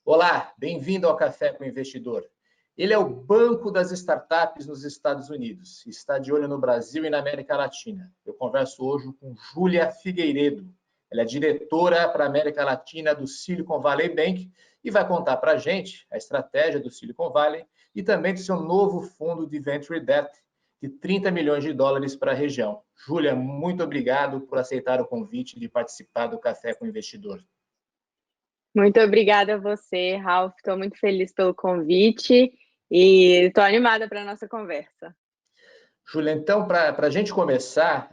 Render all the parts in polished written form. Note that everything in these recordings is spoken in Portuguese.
Olá, bem-vindo ao Café com o Investidor. Ele é o banco das startups nos Estados Unidos. Está de olho no Brasil e na América Latina. Eu converso hoje com Júlia Figueiredo. Ela é diretora para a América Latina do Silicon Valley Bank e vai contar para a gente a estratégia do Silicon Valley e também do seu novo fundo de Venture Debt de 30 milhões de dólares para a região. Júlia, muito obrigado por aceitar o convite de participar do Café com o Investidor. Muito obrigada a você, Ralph. Estou muito feliz pelo convite e estou animada para a nossa conversa. Júlia, então, para a gente começar,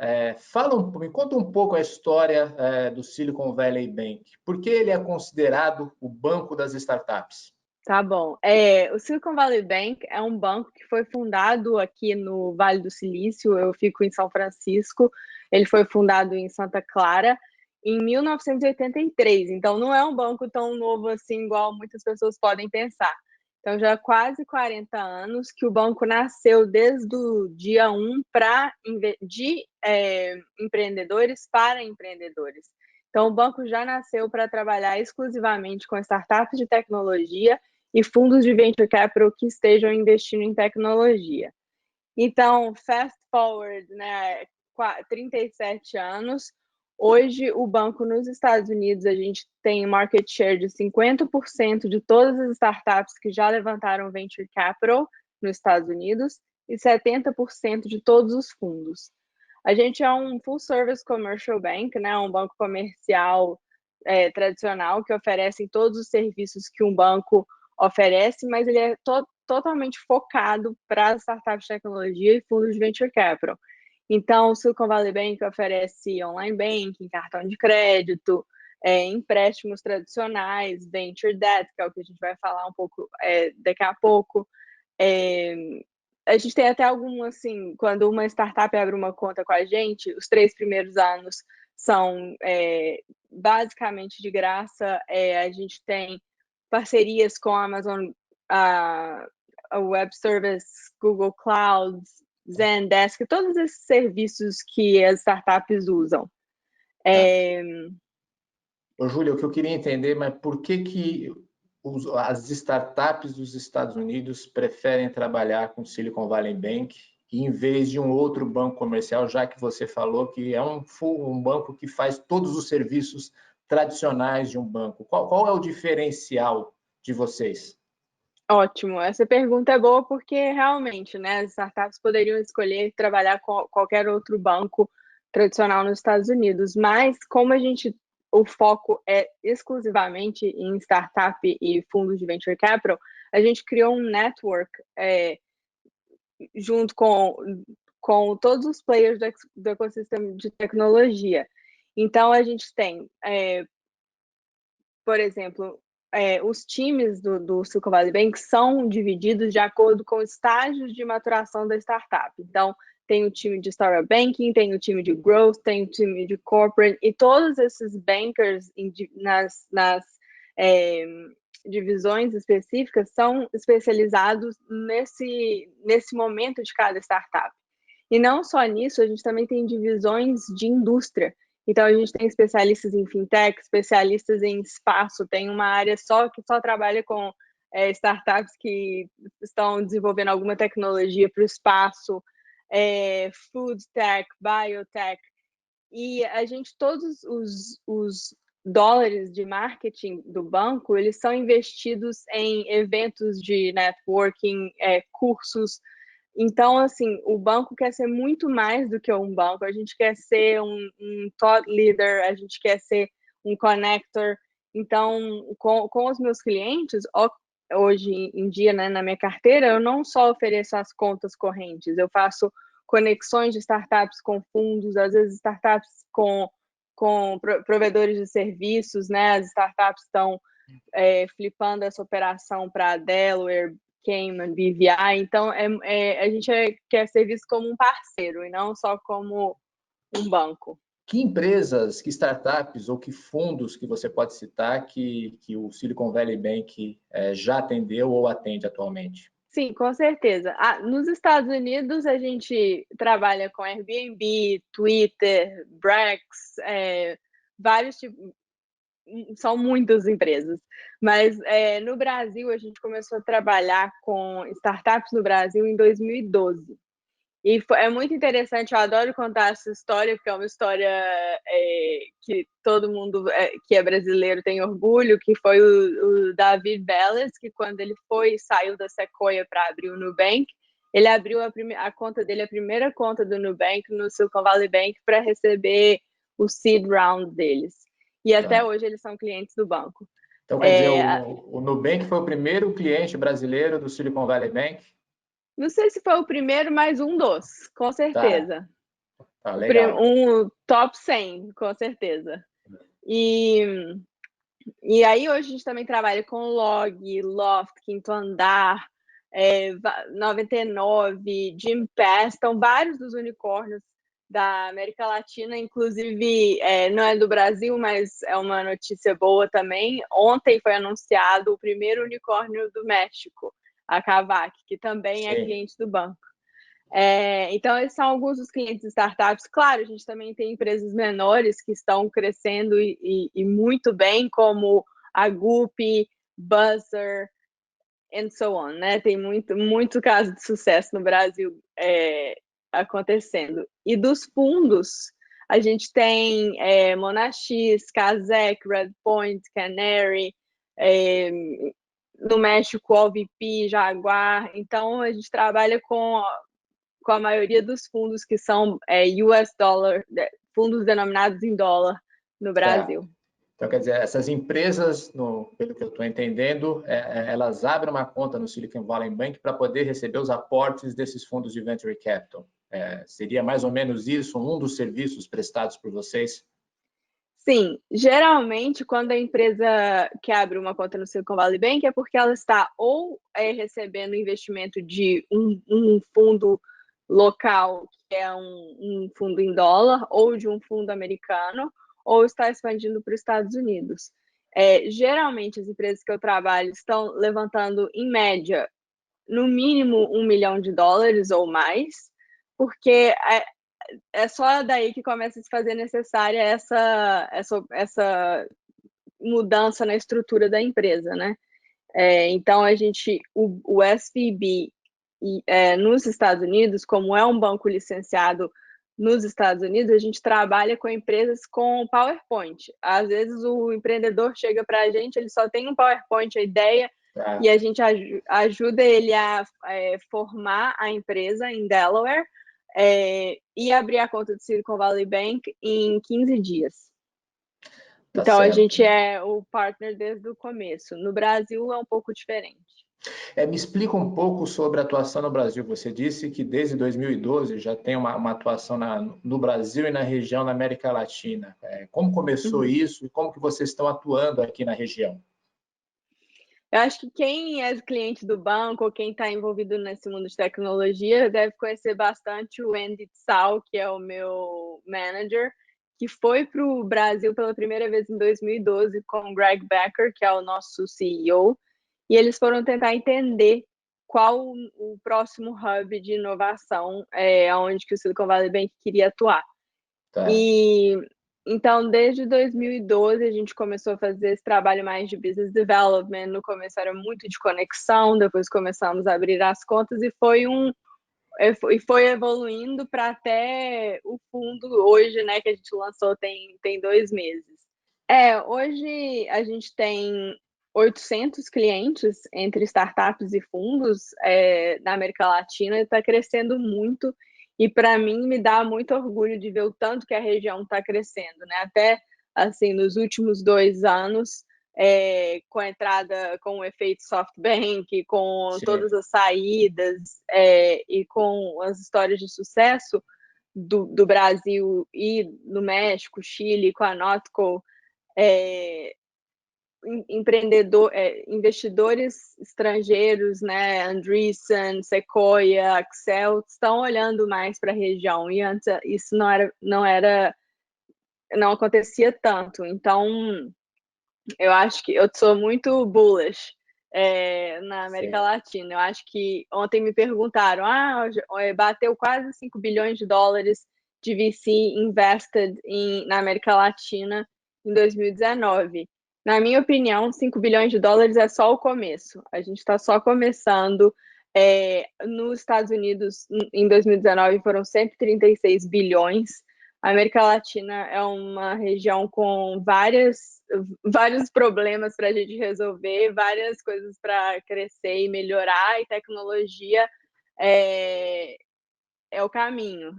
me conta um pouco a história do Silicon Valley Bank. Por que ele é considerado o banco das startups? Tá bom. O Silicon Valley Bank é um banco que foi fundado aqui no Vale do Silício. Eu fico em São Francisco. Ele foi fundado em Santa Clara em 1983. Então, não é um banco tão novo assim, igual muitas pessoas podem pensar. Então, já há quase 40 anos que o banco nasceu desde o dia 1 de empreendedores para empreendedores. Então, o banco já nasceu para trabalhar exclusivamente com startups de tecnologia e fundos de venture capital que estejam investindo em tecnologia. Então, fast forward, né, 37 anos, hoje o banco nos Estados Unidos, a gente tem market share de 50% de todas as startups que já levantaram venture capital nos Estados Unidos e 70% de todos os fundos. A gente é um full service commercial bank, né, um banco comercial tradicional que oferece todos os serviços que um banco oferece, mas ele é totalmente focado para startups de tecnologia e fundos de venture capital. Então, o Silicon Valley Bank oferece online banking, cartão de crédito, empréstimos tradicionais, venture debt, que é o que a gente vai falar um pouco daqui a pouco. A gente tem até assim, quando uma startup abre uma conta com a gente, os 3 primeiros anos são basicamente de graça. A gente tem parcerias com a Amazon, a Web Service, Google Cloud, Zendesk, todos esses serviços que as startups usam. Ô, Júlia, o que eu queria entender, mas por que as startups dos Estados Unidos preferem trabalhar com Silicon Valley Bank em vez de um outro banco comercial, já que você falou que é um banco que faz todos os serviços tradicionais de um banco? Qual é o diferencial de vocês? Ótimo, essa pergunta é boa porque realmente, né, as startups poderiam escolher trabalhar com qualquer outro banco tradicional nos Estados Unidos, mas como o foco é exclusivamente em startup e fundos de venture capital, a gente criou um network junto com todos os players do ecossistema de tecnologia. Então, a gente tem, por exemplo, os times do Silicon Valley Bank são divididos de acordo com estágios de maturação da startup. Então, tem o time de Startup Banking, tem o time de Growth, tem o time de Corporate, e todos esses bankers nas divisões específicas são especializados nesse momento de cada startup. E não só nisso, a gente também tem divisões de indústria. Então, a gente tem especialistas em fintech, especialistas em espaço, tem uma área que só trabalha com startups que estão desenvolvendo alguma tecnologia para o espaço, food tech, biotech. E todos os dólares de marketing do banco, eles são investidos em eventos de networking, cursos. Então, assim, o banco quer ser muito mais do que um banco. A gente quer ser um thought leader, a gente quer ser um connector. Então, com os meus clientes, hoje em dia, né, na minha carteira, eu não só ofereço as contas correntes, eu faço conexões de startups com fundos, às vezes startups com provedores de serviços, né? As startups estão flipando essa operação para Delaware, Cayman, BVI. Então, a gente quer ser visto como um parceiro e não só como um banco. Que empresas, que startups ou que fundos que você pode citar que o Silicon Valley Bank já atendeu ou atende atualmente? Sim, com certeza. Nos Estados Unidos, a gente trabalha com Airbnb, Twitter, Brex, vários tipos, são muitas empresas. Mas no Brasil, a gente começou a trabalhar com startups no Brasil em 2012. E é muito interessante, eu adoro contar essa história, porque é uma história que todo mundo que é brasileiro tem orgulho, que foi o David Bellis, que quando ele saiu da Sequoia para abrir o Nubank, ele abriu a conta dele, a primeira conta do Nubank, no Silicon Valley Bank, para receber o seed round deles. E até hoje eles são clientes do banco. Então, quer dizer, o Nubank foi o primeiro cliente brasileiro do Silicon Valley Bank? Não sei se foi o primeiro, mas um dos, com certeza. Tá legal. Um top 100, com certeza. E aí hoje a gente também trabalha com Log, Loft, Quinto Andar, 99, Gympass, estão vários dos unicórnios da América Latina, inclusive não é do Brasil, mas é uma notícia boa também. Ontem foi anunciado o primeiro unicórnio do México, a Kavak, que também é cliente do banco. Então, esses são alguns dos clientes de startups. Claro, a gente também tem empresas menores que estão crescendo e muito bem, como a Gupi, Buzzer, and so on, né? Tem muito caso de sucesso no Brasil acontecendo. E dos fundos, a gente tem Monax, Kazek, Redpoint, Canary, no México, OVP, Jaguar. Então, a gente trabalha com a maioria dos fundos que são US dollar, fundos denominados em dólar no Brasil. Então, quer dizer, essas empresas, pelo que eu estou entendendo, elas abrem uma conta no Silicon Valley Bank para poder receber os aportes desses fundos de Venture Capital. Seria mais ou menos isso, um dos serviços prestados por vocês? Sim, geralmente quando a empresa que abre uma conta no Silicon Valley Bank é porque ela está ou recebendo investimento de um fundo local, que é um fundo em dólar, ou de um fundo americano, ou está expandindo para os Estados Unidos. Geralmente, as empresas que eu trabalho estão levantando, em média, no mínimo $1 milhão ou mais, porque é só daí que começa a se fazer necessária essa mudança na estrutura da empresa, né? Então, o SVB nos Estados Unidos, como é um banco licenciado nos Estados Unidos, a gente trabalha com empresas com PowerPoint. Às vezes o empreendedor chega para a gente, ele só tem um PowerPoint, a ideia, e a gente ajuda ele a formar a empresa em Delaware e abrir a conta do Silicon Valley Bank em 15 dias. Então, a gente é o partner desde o começo. No Brasil é um pouco diferente. Me explica um pouco sobre a atuação no Brasil. Você disse que desde 2012 já tem uma atuação no Brasil e na região da América Latina. Como começou isso e como que vocês estão atuando aqui na região? Eu acho que quem é cliente do banco ou quem está envolvido nesse mundo de tecnologia deve conhecer bastante o Andy Tsao, que é o meu manager, que foi para o Brasil pela primeira vez em 2012 com o Greg Becker, que é o nosso CEO, e eles foram tentar entender qual o próximo hub de inovação onde que o Silicon Valley Bank queria atuar. Então, desde 2012, a gente começou a fazer esse trabalho mais de business development. No começo era muito de conexão, depois começamos a abrir as contas e foi evoluindo para até o fundo hoje, né, que a gente lançou tem 2 meses. Hoje a gente tem 800 clientes entre startups e fundos na América Latina, e está crescendo muito. E para mim me dá muito orgulho de ver o tanto que a região está crescendo, né? Até assim nos últimos 2 anos, com a entrada, com o efeito SoftBank, com todas as saídas e com as histórias de sucesso do Brasil e do México, Chile, com a Notco, investidores estrangeiros, né, Andreessen, Sequoia, Accel, estão olhando mais para a região, e antes isso não acontecia tanto. Então, eu acho que eu sou muito bullish na América Latina. Eu acho que ontem me perguntaram, bateu quase $5 bilhões de VC invested na América Latina em 2019. Na minha opinião, 5 bilhões de dólares é só o começo. A gente está só começando. Nos Estados Unidos, em 2019, foram 136 bilhões. A América Latina é uma região com vários problemas para a gente resolver, várias coisas para crescer e melhorar, e tecnologia é o caminho.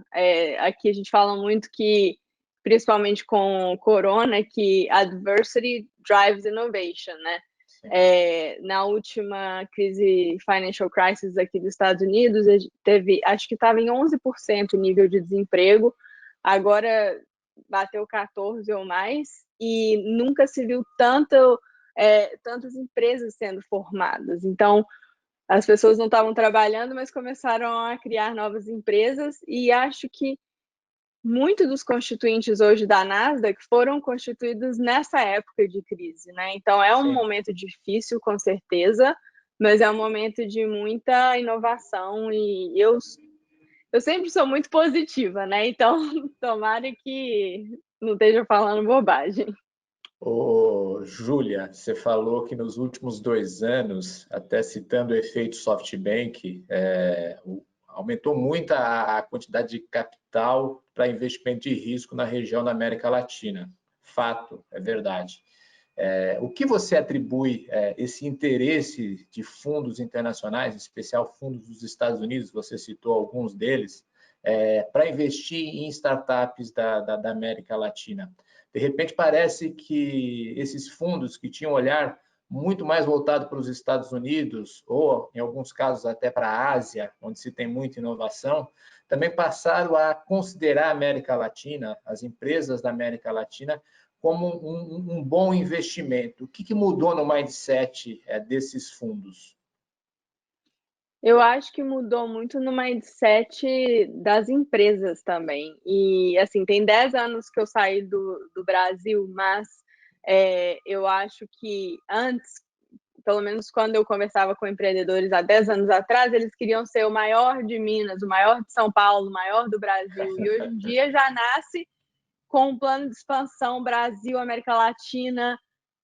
Aqui a gente fala muito que, principalmente com o Corona, que adversity drives innovation, né? Na última crise financial crisis aqui dos Estados Unidos, teve, acho que estava em 11% o nível de desemprego, agora bateu 14 ou mais, e nunca se viu tantas empresas sendo formadas. Então, as pessoas não estavam trabalhando, mas começaram a criar novas empresas, e acho que muitos dos constituintes hoje da Nasdaq foram constituídos nessa época de crise, né? Então é um momento difícil, com certeza, mas é um momento de muita inovação, e eu sempre sou muito positiva, né? Então tomara que não esteja falando bobagem. Ô, Júlia, você falou que nos últimos 2 anos, até citando o efeito SoftBank, aumentou muito a quantidade de capital para investimento de risco na região da América Latina. Fato, é verdade. O que você atribui esse interesse de fundos internacionais, em especial fundos dos Estados Unidos, você citou alguns deles, para investir em startups da América Latina? De repente, parece que esses fundos que tinham um olhar muito mais voltado para os Estados Unidos, ou, em alguns casos, até para a Ásia, onde se tem muita inovação, também passaram a considerar a América Latina, as empresas da América Latina, como um bom investimento. O que mudou no mindset desses fundos? Eu acho que mudou muito no mindset das empresas também. E, assim, tem 10 anos que eu saí do Brasil, mas eu acho que antes, pelo menos quando eu conversava com empreendedores há 10 anos atrás, eles queriam ser o maior de Minas, o maior de São Paulo, o maior do Brasil. E hoje em dia já nasce com um plano de expansão Brasil, América Latina,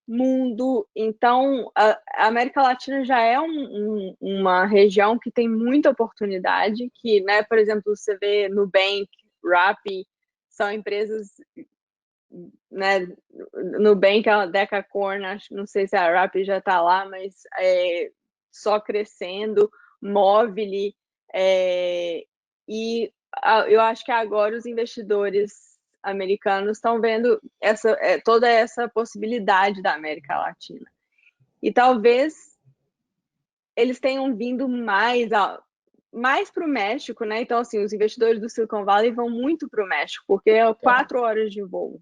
mundo. Então, a América Latina já é uma região que tem muita oportunidade, que, né, por exemplo, você vê Nubank, Rappi, são empresas, né, Nubank, a Decacorn, não sei se a Rappi já está lá, mas só crescendo, Movile, e eu acho que agora os investidores americanos estão vendo toda essa possibilidade da América Latina. E talvez eles tenham vindo mais para o México, né? Então, assim, os investidores do Silicon Valley vão muito para o México, porque é 4 horas de voo,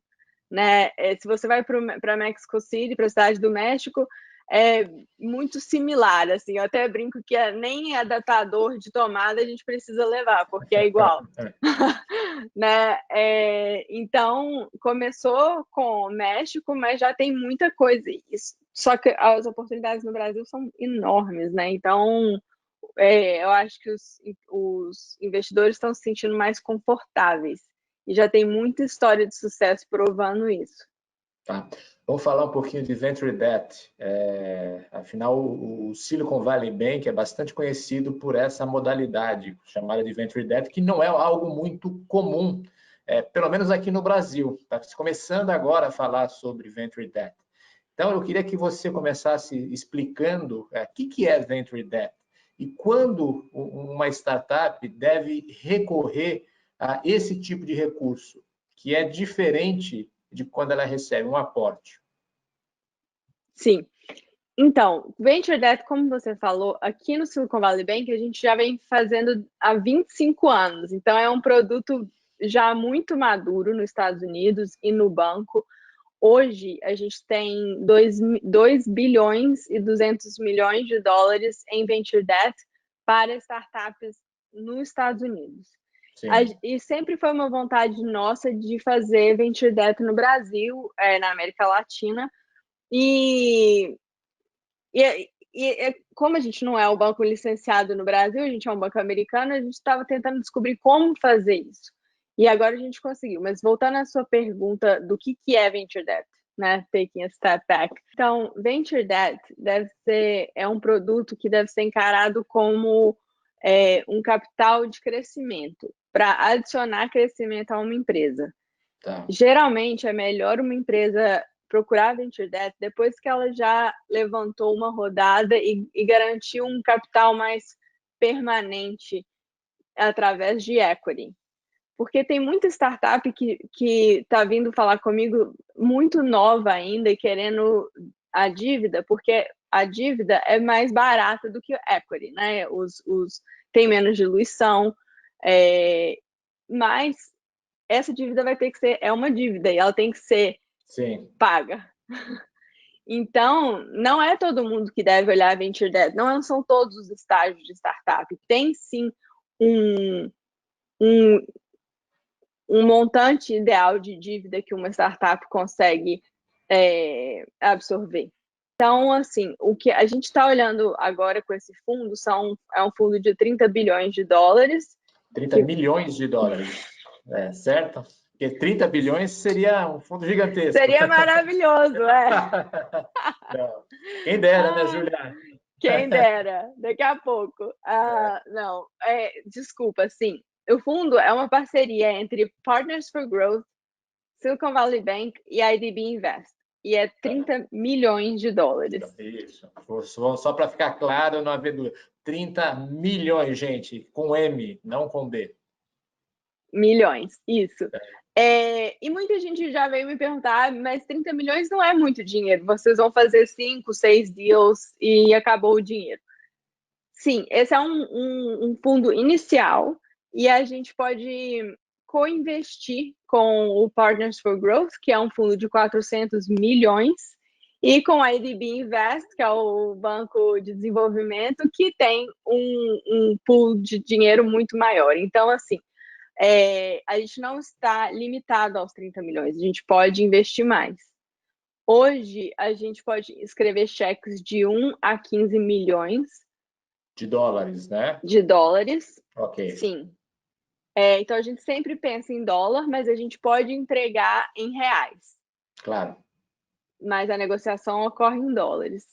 né? Se você vai para Mexico City, para a cidade do México, é muito similar, assim, eu até brinco que nem adaptador de tomada a gente precisa levar, porque é igual. Né? Então, começou com o México, mas já tem muita coisa. Só que as oportunidades no Brasil são enormes, né? Então, eu acho que os investidores estão se sentindo mais confortáveis. E já tem muita história de sucesso provando isso. Tá. Vamos falar um pouquinho de Venture Debt. Afinal, o Silicon Valley Bank é bastante conhecido por essa modalidade chamada de Venture Debt, que não é algo muito comum, pelo menos aqui no Brasil. Está começando agora a falar sobre Venture Debt. Então, eu queria que você começasse explicando o que é Venture Debt e quando uma startup deve recorrer a esse tipo de recurso, que é diferente de quando ela recebe um aporte. Sim. Então, Venture Debt, como você falou, aqui no Silicon Valley Bank, a gente já vem fazendo há 25 anos. Então, é um produto já muito maduro nos Estados Unidos e no banco. Hoje, a gente tem 2 bilhões e 200 milhões de dólares em Venture Debt para startups nos Estados Unidos. E sempre foi uma vontade nossa de fazer Venture Debt no Brasil, na América Latina. E como a gente não é um banco licenciado no Brasil, a gente é um banco americano, a gente estava tentando descobrir como fazer isso. E agora a gente conseguiu. Mas voltando à sua pergunta do que é Venture Debt. né? Taking a step back. Então, venture debt é um produto que deve ser encarado como um capital de crescimento para adicionar crescimento a uma empresa. Tá. Geralmente é melhor uma empresa procurar venture debt depois que ela já levantou uma rodada e garantiu um capital mais permanente através de equity. Porque tem muita startup que está vindo falar comigo muito nova ainda e querendo a dívida, porque a dívida é mais barata do que o equity, né? Tem menos diluição, mas essa dívida vai ter que ser, é uma dívida e ela tem que ser paga. Então, não é todo mundo que deve olhar venture debt, não são todos os estágios de startup. Tem sim um montante ideal de dívida que uma startup consegue absorver. Então, assim, o que a gente está olhando agora com esse fundo é um fundo de 30 bilhões de dólares. 30 milhões de dólares, certo? Porque 30 bilhões seria um fundo gigantesco. Seria maravilhoso, Não. Quem dera, né, Julia? Quem dera, daqui a pouco. Não, desculpa, sim. O fundo é uma parceria entre Partners for Growth, Silicon Valley Bank e IDB Invest. E é 30 milhões de dólares. Isso. Só para ficar claro, não haver dúvida. 30 milhões, gente, com M, não com B. Milhões, isso. E muita gente já veio me perguntar, mas 30 milhões não é muito dinheiro. Vocês vão fazer 5, 6 deals e acabou o dinheiro. Sim, esse é um fundo inicial e a gente pode co-investir com o Partners for Growth, que é um fundo de 400 milhões, e com a IDB Invest, que é o Banco de Desenvolvimento, que tem um pool de dinheiro muito maior. Então, assim, a gente não está limitado aos 30 milhões, a gente pode investir mais. Hoje, a gente pode escrever cheques de 1 a 15 milhões de dólares, né? De dólares. Ok. Sim. Então, a gente sempre pensa em dólar, mas a gente pode entregar em reais. Claro. Mas a negociação ocorre em dólares.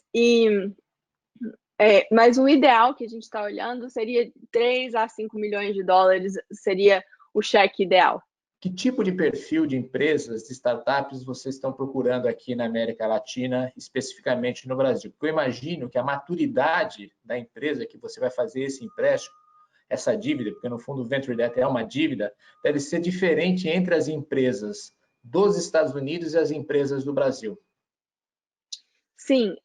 Mas o ideal que a gente está olhando seria 3 a 5 milhões de dólares, seria o cheque ideal. Que tipo de perfil de empresas, de startups vocês estão procurando aqui na América Latina, especificamente no Brasil? Porque eu imagino que a maturidade da empresa que você vai fazer esse empréstimo, essa dívida, porque no fundo o Venture Debt é uma dívida, deve ser diferente entre as empresas dos Estados Unidos e as empresas do Brasil. Sim,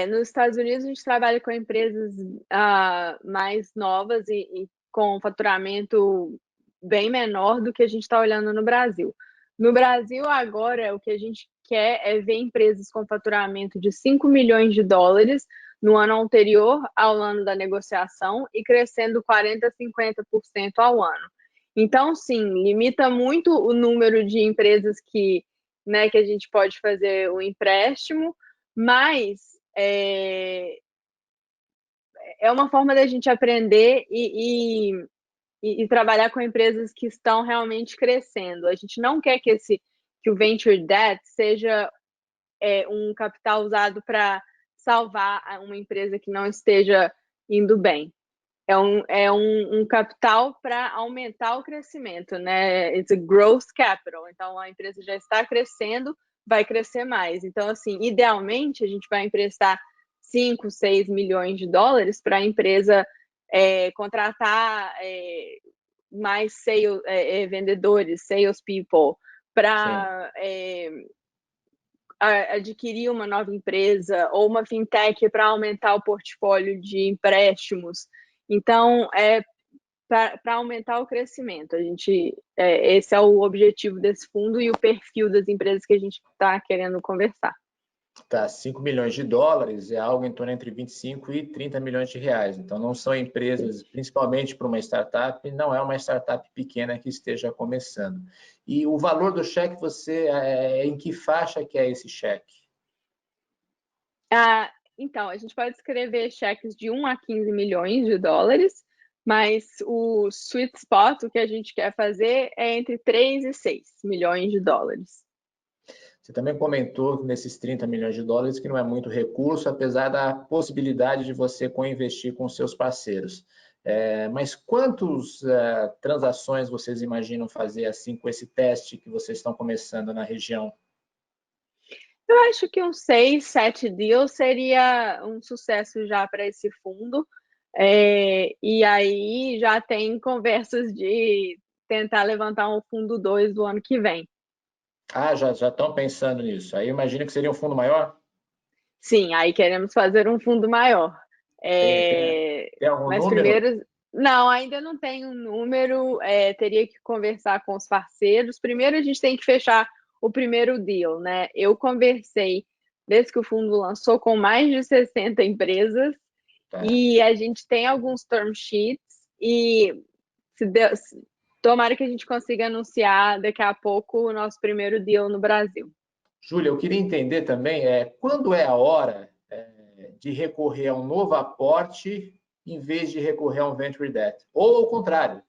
nos Estados Unidos a gente trabalha com empresas mais novas e com faturamento bem menor do que a gente está olhando no Brasil. No Brasil, agora, o que a gente quer é ver empresas com faturamento de 5 milhões de dólares no ano anterior ao ano da negociação e crescendo 40% a 50% ao ano. Então, sim, limita muito o número de empresas que a gente pode fazer o empréstimo, mas é uma forma da gente aprender e trabalhar com empresas que estão realmente crescendo. A gente não quer que o Venture Debt seja um capital usado para salvar uma empresa que não esteja indo bem. É um capital para aumentar o crescimento, né? It's a growth capital. Então, a empresa já está crescendo, vai crescer mais. Então, assim, idealmente, a gente vai emprestar 5, 6 milhões de dólares para a empresa contratar mais vendedores, sales people, para adquirir uma nova empresa ou uma fintech para aumentar o portfólio de empréstimos. Então, para aumentar o crescimento. Esse é o objetivo desse fundo e o perfil das empresas que a gente está querendo conversar. Tá, 5 milhões de dólares é algo em torno entre 25 e 30 milhões de reais. Então, não são empresas, principalmente para uma startup, não é uma startup pequena que esteja começando. E o valor do cheque, em que faixa que é esse cheque? Então, a gente pode escrever cheques de 1 a 15 milhões de dólares, mas o sweet spot, o que a gente quer fazer, é entre 3 e 6 milhões de dólares. Você também comentou nesses 30 milhões de dólares que não é muito recurso, apesar da possibilidade de você co-investir com seus parceiros. Mas quantas transações vocês imaginam fazer assim com esse teste que vocês estão começando na região? Eu acho que uns 6, 7 deals seria um sucesso já para esse fundo. E aí já tem conversas de tentar levantar um fundo 2 do ano que vem. Ah, já estão pensando nisso. Aí imagina que seria um fundo maior? Sim, aí queremos fazer um fundo maior. Tem algum Mas número? primeiro, não, ainda não tem um número, teria que conversar com os parceiros. Primeiro a gente tem que fechar o primeiro deal, né? Eu conversei, desde que o fundo lançou, com mais de 60 empresas Tá. e a gente tem alguns term sheets e tomara que a gente consiga anunciar daqui a pouco o nosso primeiro deal no Brasil. Júlia, eu queria entender também quando é a hora de recorrer a um novo aporte em vez de recorrer a um venture debt. Ou ao contrário,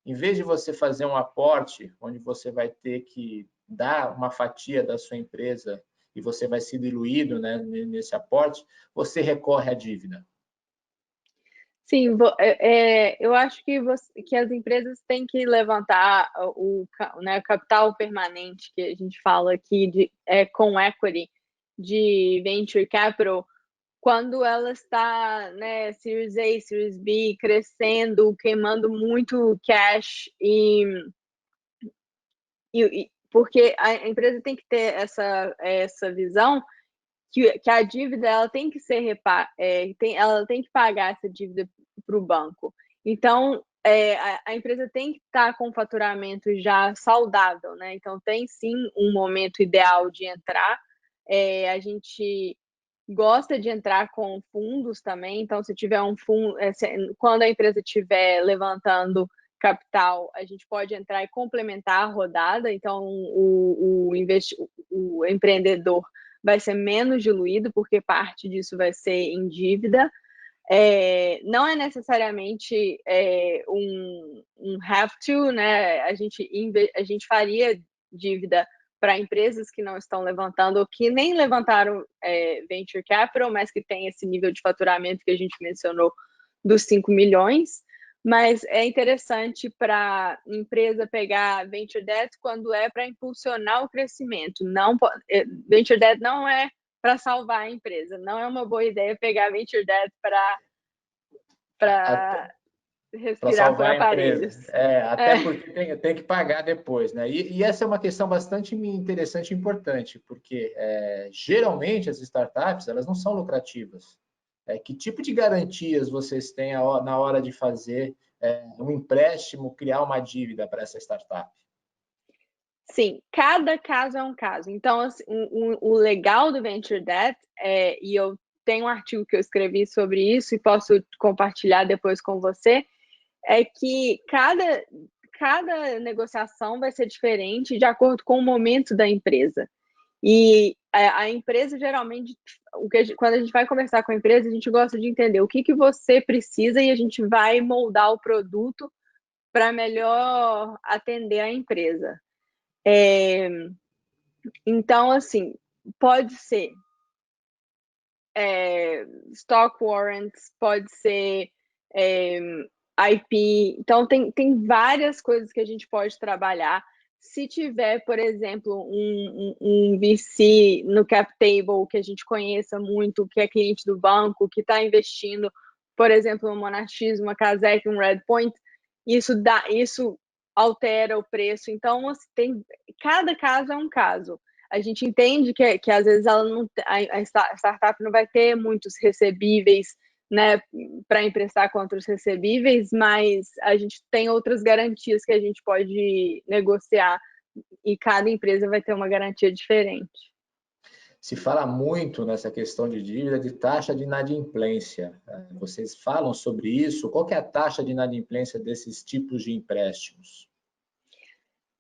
em vez de você fazer um aporte onde você vai ter que dar uma fatia da sua empresa e você vai ser diluído, né, nesse aporte, você recorre à dívida. Sim, eu acho que as empresas têm que levantar né, o capital permanente, que a gente fala aqui, com equity, de venture capital, quando ela está, né, Series A, Series B, crescendo, queimando muito cash, porque a empresa tem que ter essa visão que a dívida ela tem que ser ela tem que pagar essa dívida para o banco. Então, a empresa tem que estar com faturamento já saudável, né? Então, tem sim um momento ideal de entrar. A gente gosta de entrar com fundos também. Então, se tiver um fundo, quando a empresa estiver levantando capital, a gente pode entrar e complementar a rodada. Então, o empreendedor vai ser menos diluído, porque parte disso vai ser em dívida. Não é necessariamente um have to, né? A gente faria dívida para empresas que não estão levantando ou que nem levantaram venture capital, mas que tem esse nível de faturamento que a gente mencionou dos 5 milhões. Mas é interessante para a empresa pegar venture debt quando é para impulsionar o crescimento. Venture debt não é para salvar a empresa. Não é uma boa ideia pegar venture debt para Para respirar por salvar a aparelhos. empresa. Até porque tem que pagar depois, né? E essa é uma questão bastante interessante e importante, porque geralmente as startups elas não são lucrativas. Que tipo de garantias vocês têm na hora de fazer um empréstimo, criar uma dívida para essa startup? Sim, cada caso é um caso. Então, assim, o legal do Venture Debt, e eu tenho um artigo que eu escrevi sobre isso e posso compartilhar depois com você, é que cada negociação vai ser diferente de acordo com o momento da empresa. E a empresa, geralmente, quando a gente vai conversar com a empresa, a gente gosta de entender o que você precisa e a gente vai moldar o produto para melhor atender a empresa. Então, assim, pode ser stock warrants, pode ser IP. Então, tem várias coisas que a gente pode trabalhar. Se tiver, por exemplo, um VC no cap table que a gente conheça muito, que é cliente do banco, que está investindo, por exemplo, uma Monax, uma Kazek, um Redpoint, isso altera o preço. Então, assim, cada caso é um caso. A gente entende que às vezes a startup não vai ter muitos recebíveis, né, para emprestar contra os recebíveis, mas a gente tem outras garantias que a gente pode negociar e cada empresa vai ter uma garantia diferente. Se fala muito nessa questão de dívida de taxa de inadimplência. Vocês falam sobre isso? Qual que é a taxa de inadimplência desses tipos de empréstimos?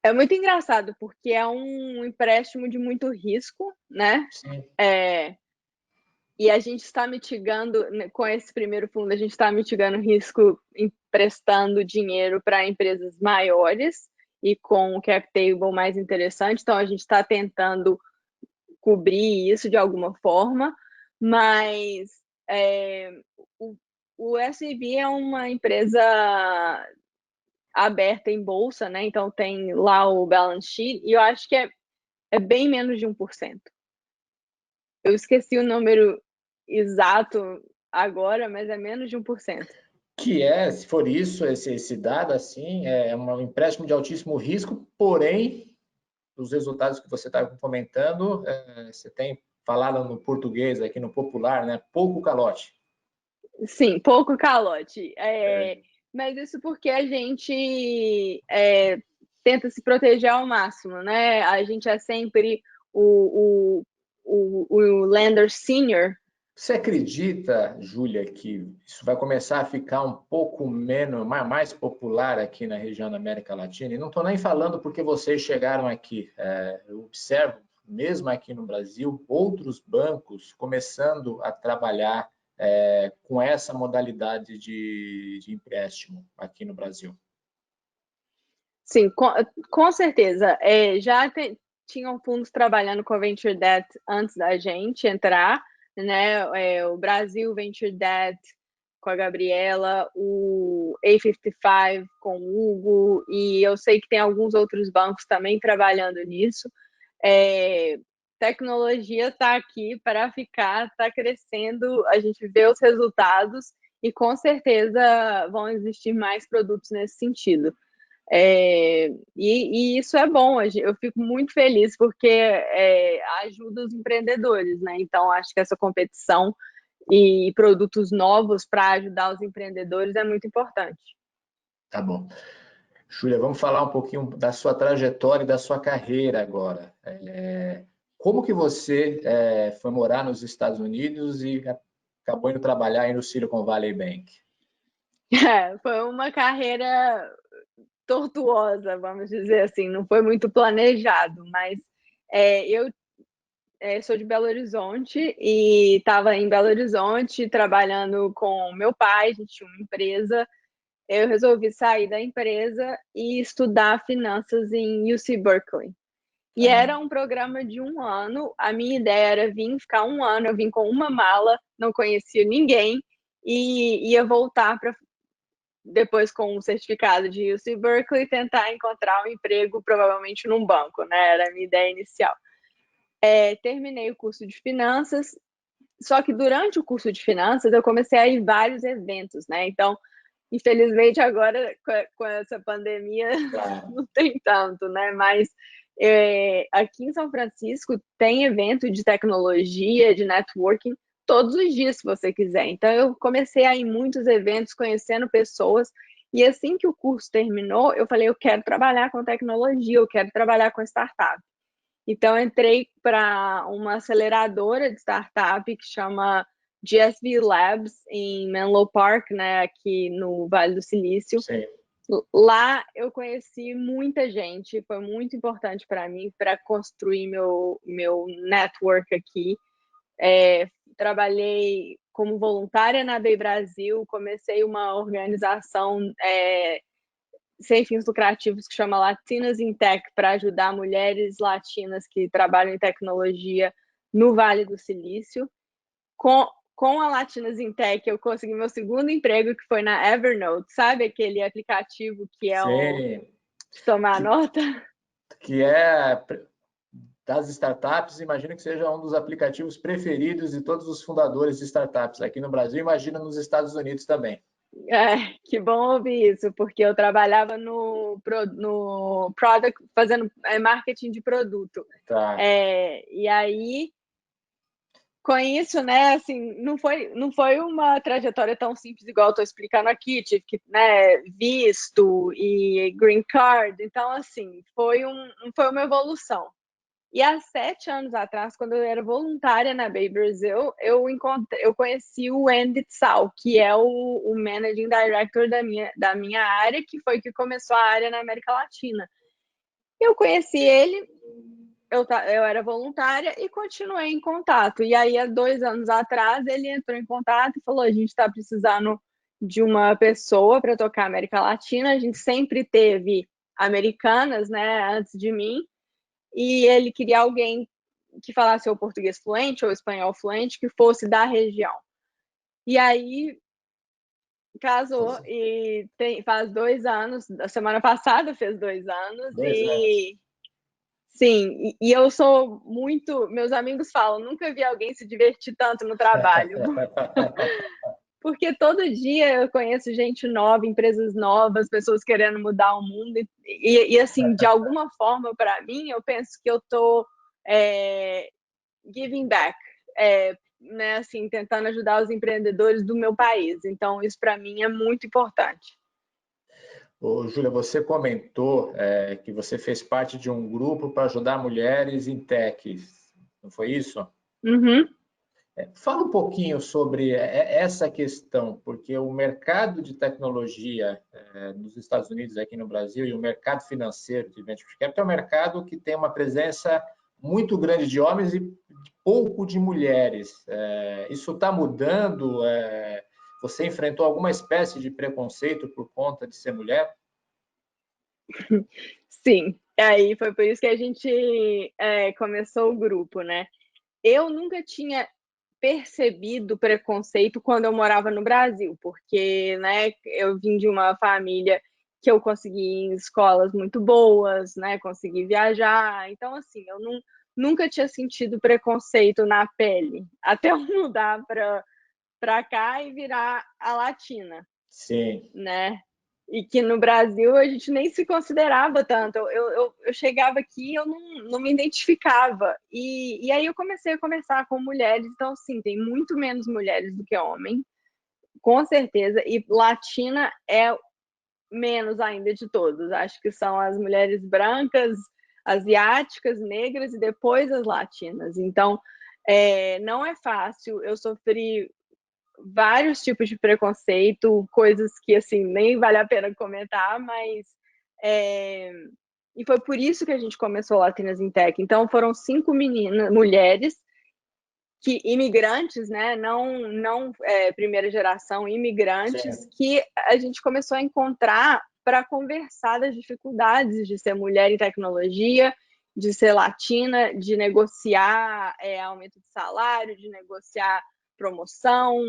É muito engraçado, porque é um empréstimo de muito risco, né? Sim. E a gente está mitigando, com esse primeiro fundo, a gente está mitigando risco emprestando dinheiro para empresas maiores e com o cap table mais interessante. Então, a gente está tentando cobrir isso de alguma forma, mas o SVB é uma empresa aberta em bolsa, né? Então tem lá o balance sheet, e eu acho que é bem menos de 1%. Eu esqueci o número exato agora, mas é menos de 1%. Que é, se for isso, esse dado, assim, é um empréstimo de altíssimo risco, porém, os resultados que você está comentando, você tem falado no português, aqui no popular, né? Pouco calote. Sim, pouco calote. Mas isso porque a gente tenta se proteger ao máximo, né? A gente é sempre o lender senior. Você acredita, Júlia, que isso vai começar a ficar um pouco menos, mais popular aqui na região da América Latina? E não estou nem falando porque vocês chegaram aqui. Eu observo, mesmo aqui no Brasil, outros bancos começando a trabalhar com essa modalidade de empréstimo aqui no Brasil. Sim, com certeza. Já tinham fundos trabalhando com a Venture Debt antes da gente entrar, né? O Brasil Venture Debt com a Gabriela, o A55 com o Hugo, e eu sei que tem alguns outros bancos também trabalhando nisso. Tecnologia está aqui para ficar, está crescendo, a gente vê os resultados e com certeza vão existir mais produtos nesse sentido. E isso é bom, eu fico muito feliz porque ajuda os empreendedores, né? Então, acho que essa competição e produtos novos para ajudar os empreendedores é muito importante. Tá bom. Júlia, vamos falar um pouquinho da sua trajetória e da sua carreira agora. Como que você foi morar nos Estados Unidos e acabou indo trabalhar aí no Silicon Valley Bank? Foi uma carreira tortuosa, vamos dizer assim, não foi muito planejado, mas eu sou de Belo Horizonte e estava em Belo Horizonte trabalhando com meu pai, a gente tinha uma empresa. Eu resolvi sair da empresa e estudar finanças em UC Berkeley. E era um programa de 1 ano. A minha ideia era vir ficar 1 ano. Eu vim com uma mala, não conhecia ninguém e ia voltar para depois com um certificado de UC Berkeley tentar encontrar um emprego provavelmente num banco, né? Era a minha ideia inicial. Terminei o curso de finanças, só que durante o curso de finanças eu comecei a ir vários eventos, né? Então, infelizmente agora com essa pandemia não tem tanto, né? Mas aqui em São Francisco tem evento de tecnologia, de networking, todos os dias, se você quiser. Então, eu comecei a ir em muitos eventos, conhecendo pessoas, e assim que o curso terminou, eu falei, eu quero trabalhar com tecnologia, eu quero trabalhar com startup. Então, entrei para uma aceleradora de startup que chama GSV Labs, em Menlo Park, né, aqui no Vale do Silício. Sim. Lá eu conheci muita gente, foi muito importante para mim, para construir meu network aqui. Trabalhei como voluntária na Bay Brasil, comecei uma organização sem fins lucrativos que chama Latinas in Tech, para ajudar mulheres latinas que trabalham em tecnologia no Vale do Silício. Com a Latinas in Tech, eu consegui meu segundo emprego, que foi na Evernote, sabe aquele aplicativo que é de tomar nota? Que é das startups, imagino que seja um dos aplicativos preferidos de todos os fundadores de startups aqui no Brasil, imagina nos Estados Unidos também. Que bom ouvir isso, porque eu trabalhava no product, fazendo marketing de produto. Tá. E aí, com isso, né, assim, não foi uma trajetória tão simples igual eu estou explicando aqui, tive que, né, visto e green card, então, assim, foi uma evolução. E há 7 anos atrás, quando eu era voluntária na Bay Brasil, eu conheci o Andy Tsao, que é o Managing Director da minha área, que foi que começou a área na América Latina. Eu conheci ele, eu era voluntária e continuei em contato. E aí, há 2 anos atrás, ele entrou em contato e falou: a gente está precisando de uma pessoa para tocar a América Latina. A gente sempre teve americanas, né, antes de mim, e ele queria alguém que falasse ou português fluente ou espanhol fluente, que fosse da região. E aí casou e faz 2 anos, a semana passada fez 2 anos. 2 anos. Sim, e eu sou muito. Meus amigos falam, nunca vi alguém se divertir tanto no trabalho. Porque todo dia eu conheço gente nova, empresas novas, pessoas querendo mudar o mundo. E assim, de alguma forma, para mim, eu penso que eu estou giving back, né, assim, tentando ajudar os empreendedores do meu país. Então, isso para mim é muito importante. Ô, Júlia, você comentou que você fez parte de um grupo para ajudar mulheres em tech, não foi isso? Uhum. Fala um pouquinho sobre essa questão, porque o mercado de tecnologia nos Estados Unidos, aqui no Brasil, e o mercado financeiro de venture capital é um mercado que tem uma presença muito grande de homens e pouco de mulheres. Isso está mudando? Você enfrentou alguma espécie de preconceito por conta de ser mulher? Sim, aí foi por isso que a gente começou o grupo, né? Eu nunca tinha percebido preconceito quando eu morava no Brasil, porque, né, eu vim de uma família que eu consegui ir em escolas muito boas, né, consegui viajar, então, assim, eu nunca tinha sentido preconceito na pele, até eu mudar para cá e virar a latina, Sim. né? E que no Brasil a gente nem se considerava tanto. Eu chegava aqui e eu não me identificava. E aí eu comecei a conversar com mulheres. Então, sim, tem muito menos mulheres do que homem, com certeza. E latina é menos ainda de todos. Acho que são as mulheres brancas, asiáticas, negras e depois as latinas. Então, não é fácil. Eu sofri vários tipos de preconceito, coisas que assim nem vale a pena comentar, mas e foi por isso que a gente começou Latinas em Tech. Então foram 5 meninas, mulheres que imigrantes, né, não primeira geração, imigrantes, Sim. que a gente começou a encontrar para conversar das dificuldades de ser mulher em tecnologia, de ser latina, de negociar aumento de salário, de negociar promoção,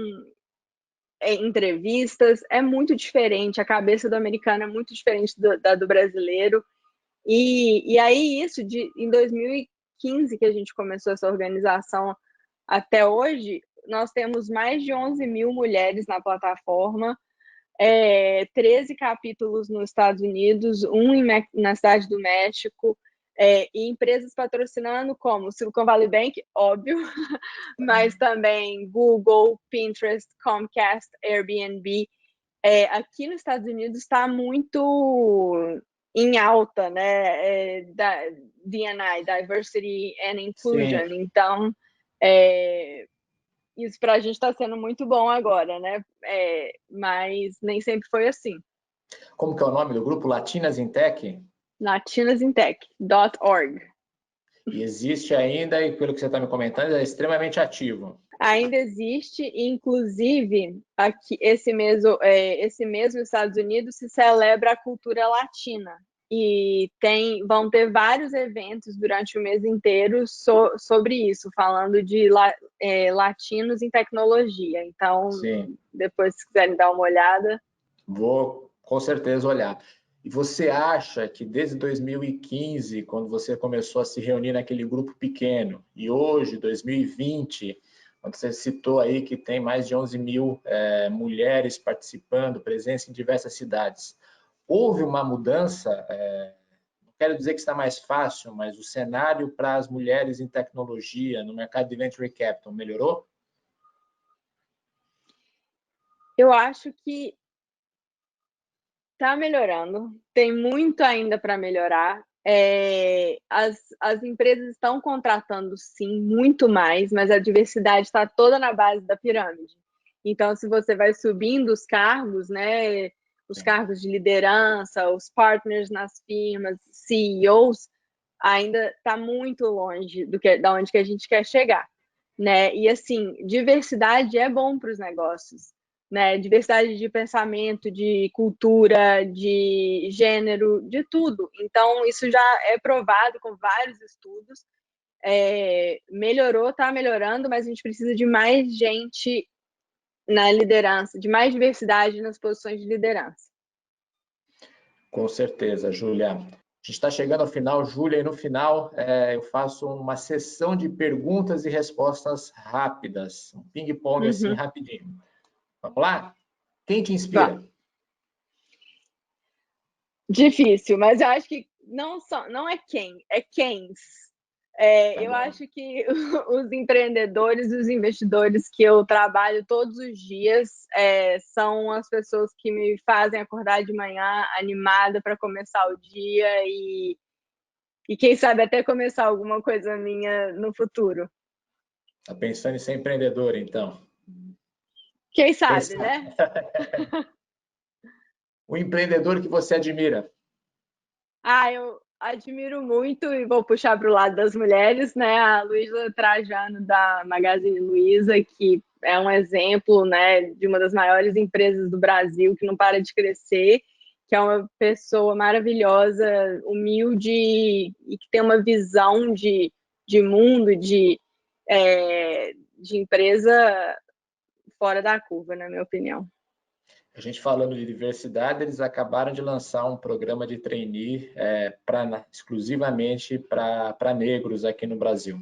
entrevistas, é muito diferente, a cabeça do americano é muito diferente da do brasileiro. E aí, em 2015, que a gente começou essa organização até hoje, nós temos mais de 11 mil mulheres na plataforma, 13 capítulos nos Estados Unidos, na Cidade do México, e empresas patrocinando como Silicon Valley Bank, óbvio, mas também Google, Pinterest, Comcast, Airbnb. Aqui nos Estados Unidos está muito em alta, né? D&I, Diversity and Inclusion. Sim. Então, isso para a gente está sendo muito bom agora, né? Mas nem sempre foi assim. Como que é o nome do grupo? Latinas em Tech? latinasintech.org. E existe ainda, e pelo que você está me comentando, é extremamente ativo. Ainda existe, inclusive, aqui, esse mês nos Estados Unidos se celebra a cultura latina. E vão ter vários eventos durante o mês inteiro sobre isso, falando de latinos em tecnologia. Então, Sim. depois, se quiserem dar uma olhada. Vou com certeza olhar. E você acha que desde 2015, quando você começou a se reunir naquele grupo pequeno, e hoje, 2020, quando você citou aí que tem mais de 11 mil mulheres participando, presença em diversas cidades, houve uma mudança? Não quero dizer que está mais fácil, mas o cenário para as mulheres em tecnologia, no mercado de venture capital, melhorou? Eu acho que está melhorando, tem muito ainda para melhorar. As empresas estão contratando, sim, muito mais, mas a diversidade está toda na base da pirâmide. Então, se você vai subindo os cargos, né, os cargos de liderança, os partners nas firmas, CEOs, ainda está muito longe da onde que a gente quer chegar, né? E assim, diversidade é bom para os negócios, né? Diversidade de pensamento, de cultura, de gênero, de tudo. Então, isso já é provado com vários estudos melhorou, está melhorando, mas a gente precisa de mais gente na liderança, de mais diversidade nas posições de liderança. Com certeza, Júlia. A gente está chegando ao final, Júlia, e no final eu faço uma sessão de perguntas e respostas rápidas, um ping-pong assim rapidinho. Vamos lá? Quem te inspira? Difícil, mas eu acho que não é quem, é quens. Eu acho que os empreendedores, os investidores que eu trabalho todos os dias são as pessoas que me fazem acordar de manhã animada para começar o dia e quem sabe até começar alguma coisa minha no futuro. Está pensando em ser empreendedor, então? Quem sabe, né? O empreendedor que você admira? Eu admiro muito e vou puxar para o lado das mulheres, né? A Luísa Trajano, da Magazine Luiza, que é um exemplo, né, de uma das maiores empresas do Brasil, que não para de crescer, que é uma pessoa maravilhosa, humilde e que tem uma visão de mundo, de empresa fora da curva, na minha opinião. A gente falando de diversidade, eles acabaram de lançar um programa de trainee exclusivamente para negros aqui no Brasil.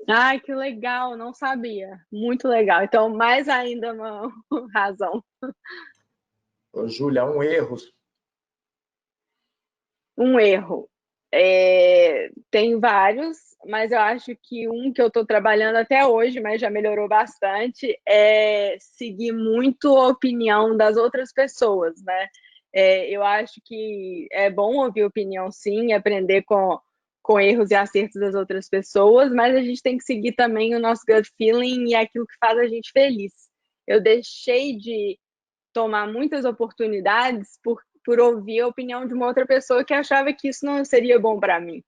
Ai, que legal, não sabia. Muito legal. Então, mais ainda uma razão. Ô, Júlia, um erro. Um erro. Tem vários, mas eu acho que um que eu estou trabalhando até hoje, mas já melhorou bastante, é seguir muito a opinião das outras pessoas, né? Eu acho que é bom ouvir opinião, sim, aprender com erros e acertos das outras pessoas, mas a gente tem que seguir também o nosso gut feeling e aquilo que faz a gente feliz. Eu deixei de tomar muitas oportunidades por ouvir a opinião de uma outra pessoa que achava que isso não seria bom para mim.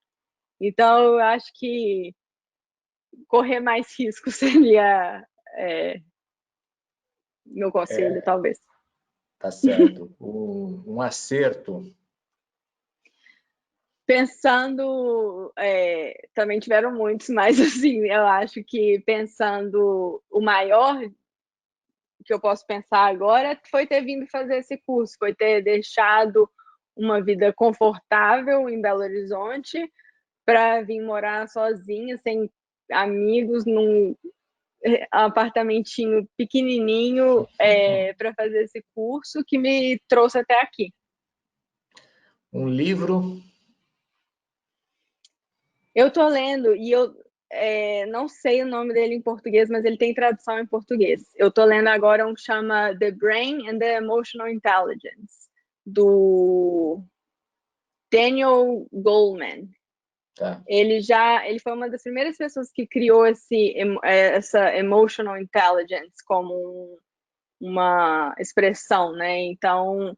Então, eu acho que correr mais risco seria meu conselho, talvez. Tá certo. Um acerto. Pensando, também tiveram muitos, mas assim, eu acho que pensando o maior que eu posso pensar agora foi ter vindo fazer esse curso, foi ter deixado uma vida confortável em Belo Horizonte para vir morar sozinha, sem amigos, num apartamentinho pequenininho para fazer esse curso que me trouxe até aqui. Um livro? Eu estou lendo e eu não sei o nome dele em português, mas ele tem tradução em português. Eu estou lendo agora um que chama The Brain and the Emotional Intelligence, do Daniel Goleman. Tá. Ele foi uma das primeiras pessoas que criou essa emotional intelligence como uma expressão, né? Então,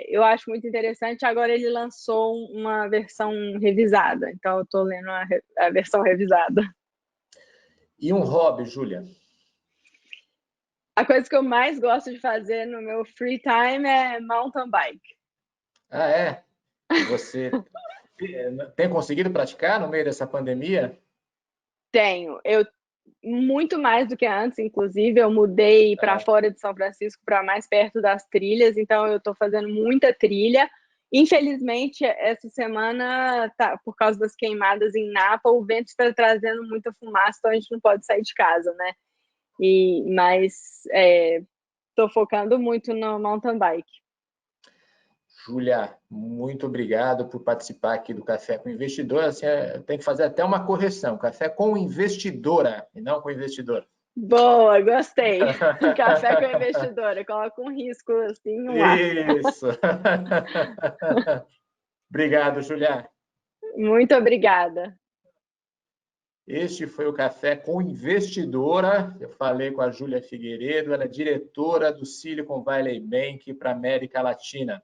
eu acho muito interessante. Agora ele lançou uma versão revisada, então eu estou lendo a versão revisada. E um hobby, Júlia? A coisa que eu mais gosto de fazer no meu free time é mountain bike. Ah, é? Você tem conseguido praticar no meio dessa pandemia? Tenho. Muito mais do que antes, inclusive, eu mudei para fora de São Francisco, para mais perto das trilhas, então eu estou fazendo muita trilha. Infelizmente, essa semana, por causa das queimadas em Napa, o vento está trazendo muita fumaça, então a gente não pode sair de casa, né? Mas estou focando muito no mountain bike. Júlia, muito obrigado por participar aqui do Café com Investidor. Assim, tem que fazer até uma correção. Café com investidora e não com investidor. Boa, gostei. Café com investidora. Coloca um risco assim no ar. Isso. Obrigado, Júlia. Muito obrigada. Este foi o Café com Investidora. Eu falei com a Júlia Figueiredo, ela é diretora do Silicon Valley Bank para a América Latina.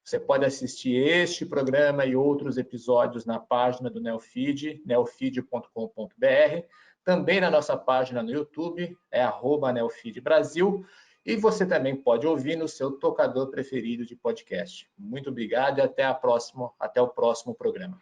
Você pode assistir este programa e outros episódios na página do Neofeed, neofeed.com.br, também na nossa página no YouTube, @neofeedbrasil, e você também pode ouvir no seu tocador preferido de podcast. Muito obrigado e até o próximo programa.